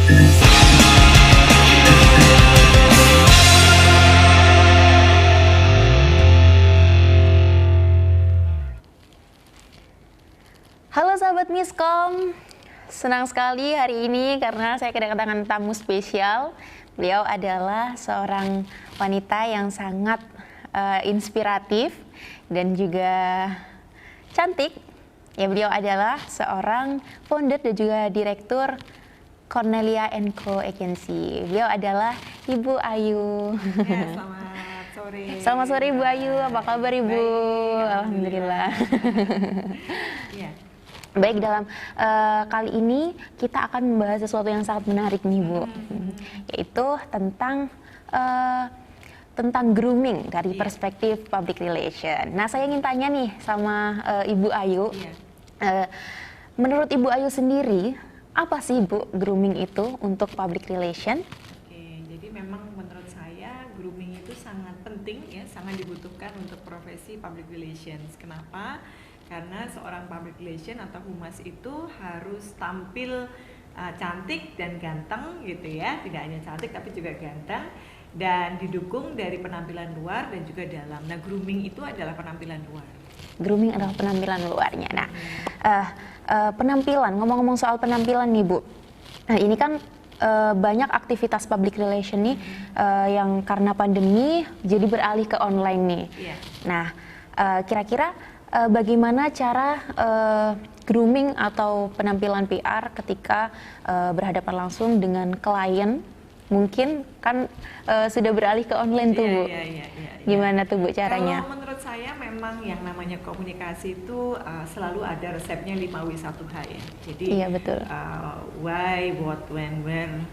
Halo sahabat Miskom, senang sekali hari ini karena saya kedatangan tamu spesial. Beliau adalah seorang wanita yang sangat inspiratif dan juga cantik. Ya, beliau adalah seorang founder dan juga direktur Cornelia & Co Agency. Beliau adalah Ibu Ayu. Ya, selamat sore. Selamat sore Ibu Ayu, apa kabar Ibu? Baik, Alhamdulillah. Ya. Baik, dalam kali ini kita akan membahas sesuatu yang sangat menarik nih Bu, yaitu tentang grooming dari perspektif public relation. Nah, saya ingin tanya nih sama Ibu Ayu, menurut Ibu Ayu sendiri, apa sih Bu grooming itu untuk public relation? Oke, jadi memang menurut saya grooming itu sangat penting ya, sangat dibutuhkan untuk profesi public relations. Kenapa? Karena seorang public relation atau humas itu harus tampil cantik dan ganteng gitu ya, tidak hanya cantik tapi juga ganteng dan didukung dari penampilan luar dan juga dalam. Nah, grooming itu adalah penampilan luar. Grooming adalah penampilan luarnya. Nah, penampilan, ngomong-ngomong soal penampilan nih Bu, nah ini kan banyak aktivitas public relation nih yang karena pandemi jadi beralih ke online nih. Yeah. Nah, kira-kira bagaimana cara grooming atau penampilan PR ketika berhadapan langsung dengan klien? Mungkin kan sudah beralih ke online tuh Bu. Iya. Gimana tuh Bu caranya? Kalau menurut saya memang yang namanya komunikasi itu selalu ada resepnya 5W1H ya. Jadi Iya, betul. Why, what, when, where,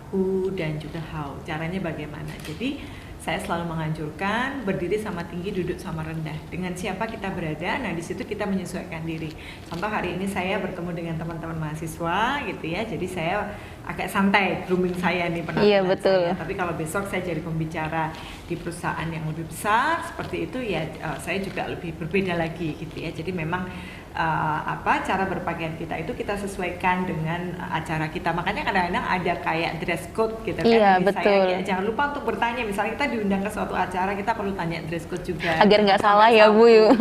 who, dan juga how. Caranya bagaimana. Jadi saya selalu menganjurkan berdiri sama tinggi, duduk sama rendah. Dengan siapa kita berada, nah di situ kita menyesuaikan diri. Contoh hari ini saya bertemu dengan teman-teman mahasiswa gitu ya, jadi saya agak santai grooming saya nih penampilan. Iya, betul. Saya. Tapi kalau besok saya jadi pembicara di perusahaan yang lebih besar seperti itu ya, saya juga lebih berbeda lagi gitu ya. Jadi memang cara berpakaian kita itu kita sesuaikan dengan acara kita. Makanya kadang-kadang ada kayak dress code gitu kan. Iya, Jadi betul. jangan lupa untuk bertanya, misalnya kita diundang ke suatu acara, kita perlu tanya dress code juga. Agar nggak salah ya Bu.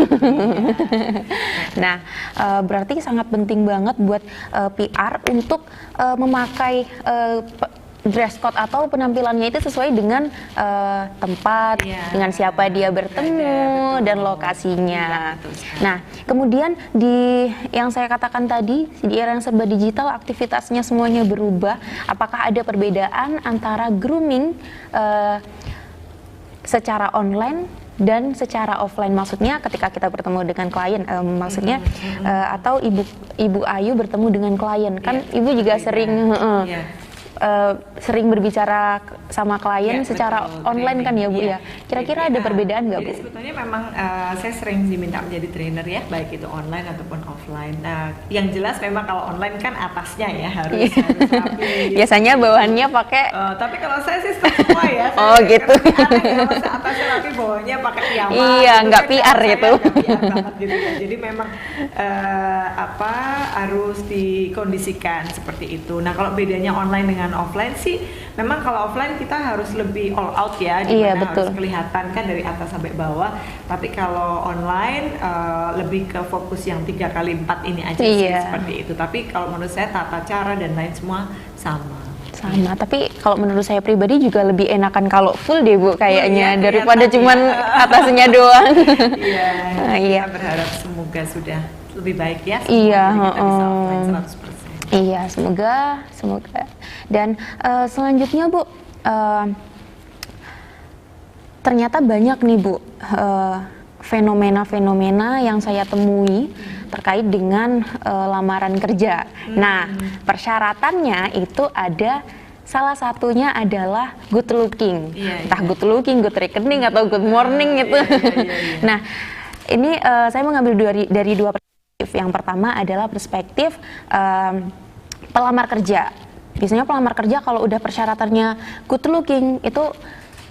Nah, berarti sangat penting banget buat PR untuk memakai dress code atau penampilannya itu sesuai dengan tempat, dengan siapa dia bertemu, dan lokasinya. Nah, kemudian di yang saya katakan tadi, di era yang serba digital, aktivitasnya semuanya berubah. Apakah ada perbedaan antara grooming secara online dan secara offline? Maksudnya ketika kita bertemu dengan klien, atau Ibu Ayu bertemu dengan klien, kan Ibu juga sering berbicara sama klien secara online kan ya Bu ya. Kira-kira ada perbedaan nggak Bu? Jadi sebetulnya memang saya sering diminta menjadi trainer ya, baik itu online ataupun offline. Nah, yang jelas memang kalau online kan atasnya ya harus rapi. Biasanya bawahannya pakai. Tapi kalau saya sih semua ya. Oh gitu. Masa atasnya rapi, bawahnya pakai piyama. Iya, nggak PR itu. PR banget gitu ya. Jadi memang harus dikondisikan seperti itu. Nah, kalau bedanya online dengan offline sih, memang kalau offline kita harus lebih all out ya, Iya, dimana betul. harus kelihatan kan dari atas sampai bawah. Tapi kalau online lebih ke fokus yang 3x4 ini aja sih, seperti itu. Tapi kalau menurut saya tata cara dan lain semua sama. Tapi kalau menurut saya pribadi juga lebih enakan kalau full deh Bu kayaknya, daripada cuman atasnya doang. Iya, berharap semoga sudah lebih baik ya. Iya, kita bisa offline 100%. Iya, semoga. Dan selanjutnya Bu, ternyata banyak nih Bu fenomena-fenomena yang saya temui terkait dengan lamaran kerja. Nah, persyaratannya itu ada, salah satunya adalah good looking. Entah good looking, good rekening, atau good morning gitu. Nah, ini saya mengambil dari dua perspektif. Yang pertama adalah perspektif pelamar kerja. Biasanya pelamar kerja kalau udah persyaratannya good looking itu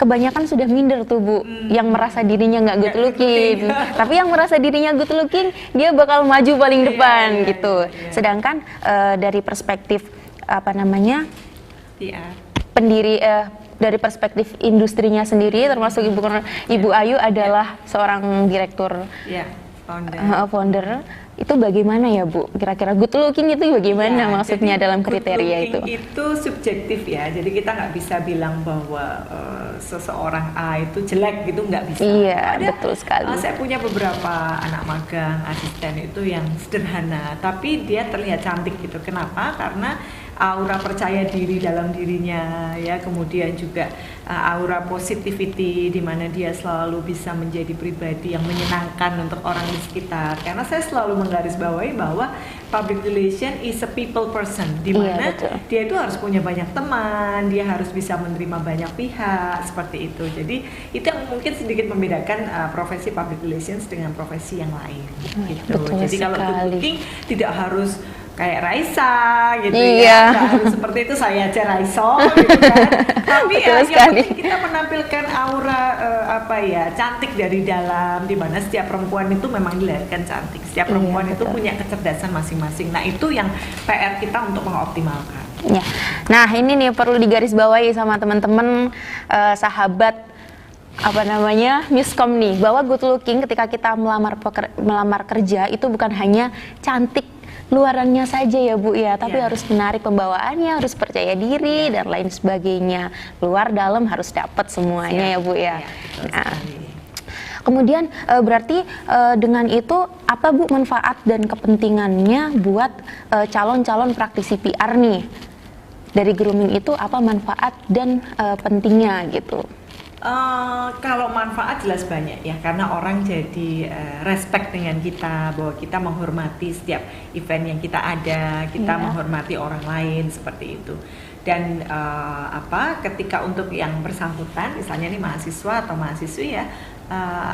kebanyakan sudah minder tuh Bu, yang merasa dirinya nggak good looking. Tapi yang merasa dirinya good looking, dia bakal maju paling depan gitu. Sedangkan dari perspektif PR. Pendiri dari perspektif industrinya sendiri, termasuk Ibu Ayu adalah seorang direktur, founder. Itu bagaimana ya Bu? Kira-kira good looking itu bagaimana maksudnya dalam kriteria itu? Itu subjektif ya, jadi kita nggak bisa bilang bahwa seseorang A itu jelek gitu, nggak bisa. Iya, betul sekali. Saya punya beberapa anak magang, asisten itu yang sederhana, tapi dia terlihat cantik gitu. Kenapa? Karena aura percaya diri dalam dirinya ya, kemudian juga aura positivity di mana dia selalu bisa menjadi pribadi yang menyenangkan untuk orang di sekitar. Karena saya selalu menggarisbawahi bahwa public relation is a people person, di mana dia itu harus punya banyak teman, dia harus bisa menerima banyak pihak seperti itu. Jadi itu yang mungkin sedikit membedakan profesi public relations dengan profesi yang lain gitu. Jadi kalau good looking tidak harus kayak Raisa gitu ya, nggak harus seperti itu saya aja Raiso gitu kan. Tapi ya yang penting kita menampilkan aura cantik dari dalam, di mana setiap perempuan itu memang dilahirkan cantik, setiap perempuan itu punya kecerdasan masing-masing. Nah itu yang PR kita untuk mengoptimalkan. Ya. Nah ini nih perlu digarisbawahi sama teman-teman sahabat Miskom nih, bahwa good looking ketika kita melamar kerja itu bukan hanya cantik luarannya saja ya Bu ya, tapi harus menarik pembawaannya, harus percaya diri dan lain sebagainya. Luar dalam harus dapat semuanya ya Bu ya. Nah, kemudian berarti dengan itu apa Bu manfaat dan kepentingannya buat calon-calon praktisi PR nih? Dari grooming itu apa manfaat dan pentingnya gitu? Kalau manfaat jelas banyak ya, karena orang jadi respect dengan kita, bahwa kita menghormati setiap event yang kita ada, kita menghormati orang lain seperti itu. Dan ketika untuk yang bersangkutan, misalnya nih mahasiswa atau mahasiswi ya,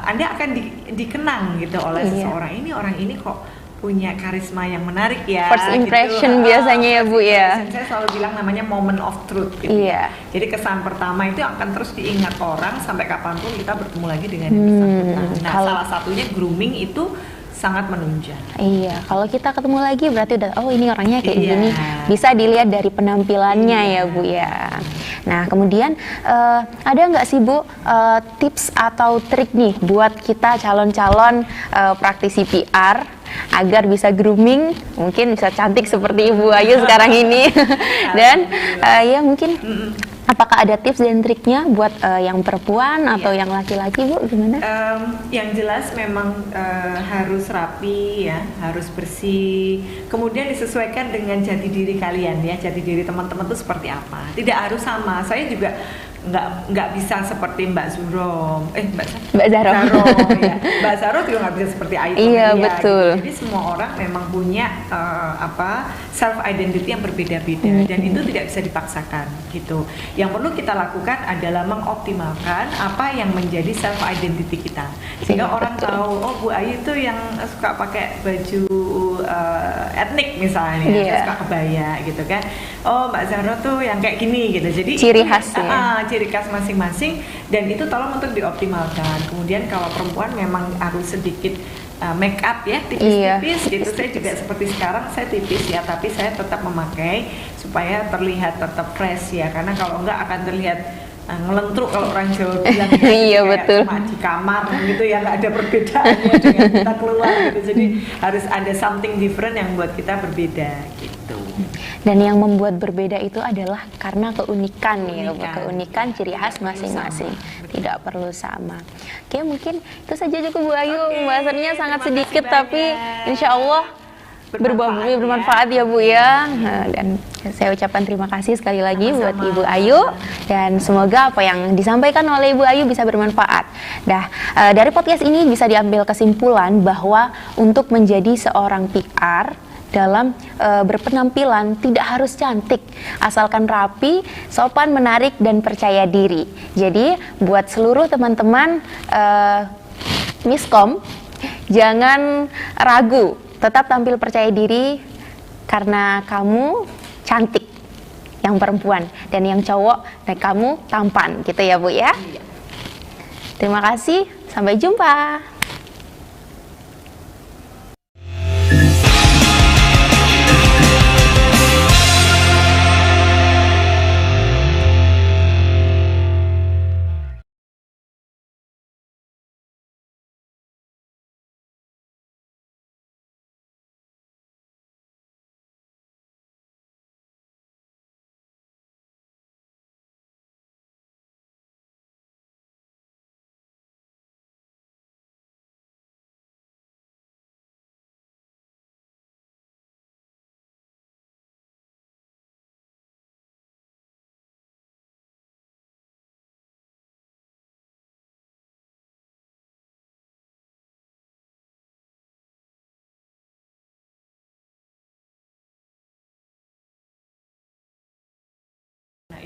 Anda akan dikenang gitu oleh seseorang, orang ini kok punya karisma yang menarik ya. First impression gitu. Biasanya ya Bu ya. Saya selalu bilang namanya moment of truth gitu. Jadi kesan pertama itu akan terus diingat orang sampai kapanpun kita bertemu lagi dengan yang bersangkutan. Nah salah satunya grooming itu sangat menunjang. Iya, kalau kita ketemu lagi berarti udah ini orangnya kayak gini. Bisa dilihat dari penampilannya ya Bu ya. Nah kemudian ada nggak sih Bu tips atau trik nih buat kita calon-calon praktisi PR agar bisa grooming, mungkin bisa cantik seperti Ibu Ayu sekarang ini. Dan ya mungkin apakah ada tips dan triknya buat yang perempuan atau yang laki-laki Bu, gimana? Yang jelas memang harus rapi ya, harus bersih, kemudian disesuaikan dengan jati diri kalian ya, jati diri teman-teman itu seperti apa. Tidak harus sama, saya juga nggak bisa seperti Mbak Zaro ya. Mbak Zaro juga nggak bisa seperti Ayu. Iya betul. Gitu. Jadi semua orang memang punya self identity yang berbeda-beda dan itu tidak bisa dipaksakan gitu. Yang perlu kita lakukan adalah mengoptimalkan apa yang menjadi self identity kita, sehingga orang tahu Bu Ayu itu yang suka pakai baju etnik misalnya, suka kebaya gitu kan. Mbak Zaro tuh yang kayak gini gitu. Jadi ciri khasnya. Ciri khas masing-masing, dan itu tolong untuk dioptimalkan. Kemudian kalau perempuan memang harus sedikit make up ya, tipis-tipis gitu. Saya juga seperti sekarang saya tipis ya, tapi saya tetap memakai supaya terlihat tetap fresh ya, karena kalau enggak akan terlihat ngelentruk kalau orang Jawa bilang ya, iya betul, cuma di kamar gitu ya, nggak ada perbedaannya dengan kita keluar gitu. Jadi harus ada something different yang buat kita berbeda gitu. Dan yang membuat berbeda itu adalah karena keunikan ya, keunikan ciri khas masing-masing, tidak perlu sama. Oke, mungkin itu saja cukup Bu Ayu, pembahasannya sangat sedikit tapi insya Allah bermanfaat ya Bu ya. Dan saya ucapkan terima kasih sekali lagi buat Ibu Ayu, dan semoga apa yang disampaikan oleh Ibu Ayu bisa bermanfaat. Dari podcast ini bisa diambil kesimpulan bahwa untuk menjadi seorang PR dalam berpenampilan tidak harus cantik, asalkan rapi, sopan, menarik, dan percaya diri. Jadi buat seluruh teman-teman Miskom, jangan ragu, tetap tampil percaya diri karena kamu cantik yang perempuan, dan yang cowok dan kamu tampan gitu ya Bu ya. Terima kasih, sampai jumpa.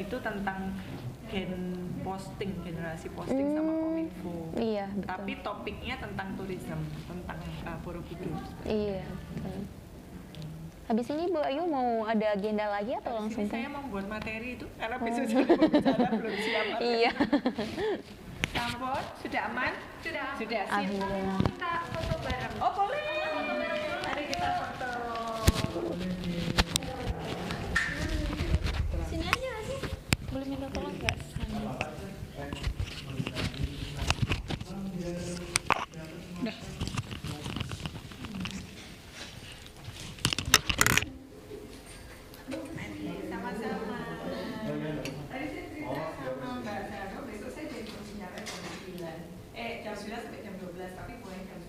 itu tentang generasi posting sama Kominfo. Iya, betul. Tapi topiknya tentang tourism, tentang Borobudur. Iya, betul. Habis ini Bu Ayu mau ada agenda lagi atau langsung? Saya mau buat materi itu karena besok saya mau bicara belum siap materi. Iya. Sampun, sudah aman? Sudah. Sudah. Alhamdulillah. Kita foto bareng. Oh boleh. Mari kita foto. Sini aja nggak sih? Boleh minta tolong nggak? Udah. Sama-sama. Tadi saya cerita sama Mbak Saro, besok saya jadi penyiar jam 9. Jam 9 sampai jam 12, tapi mulai jam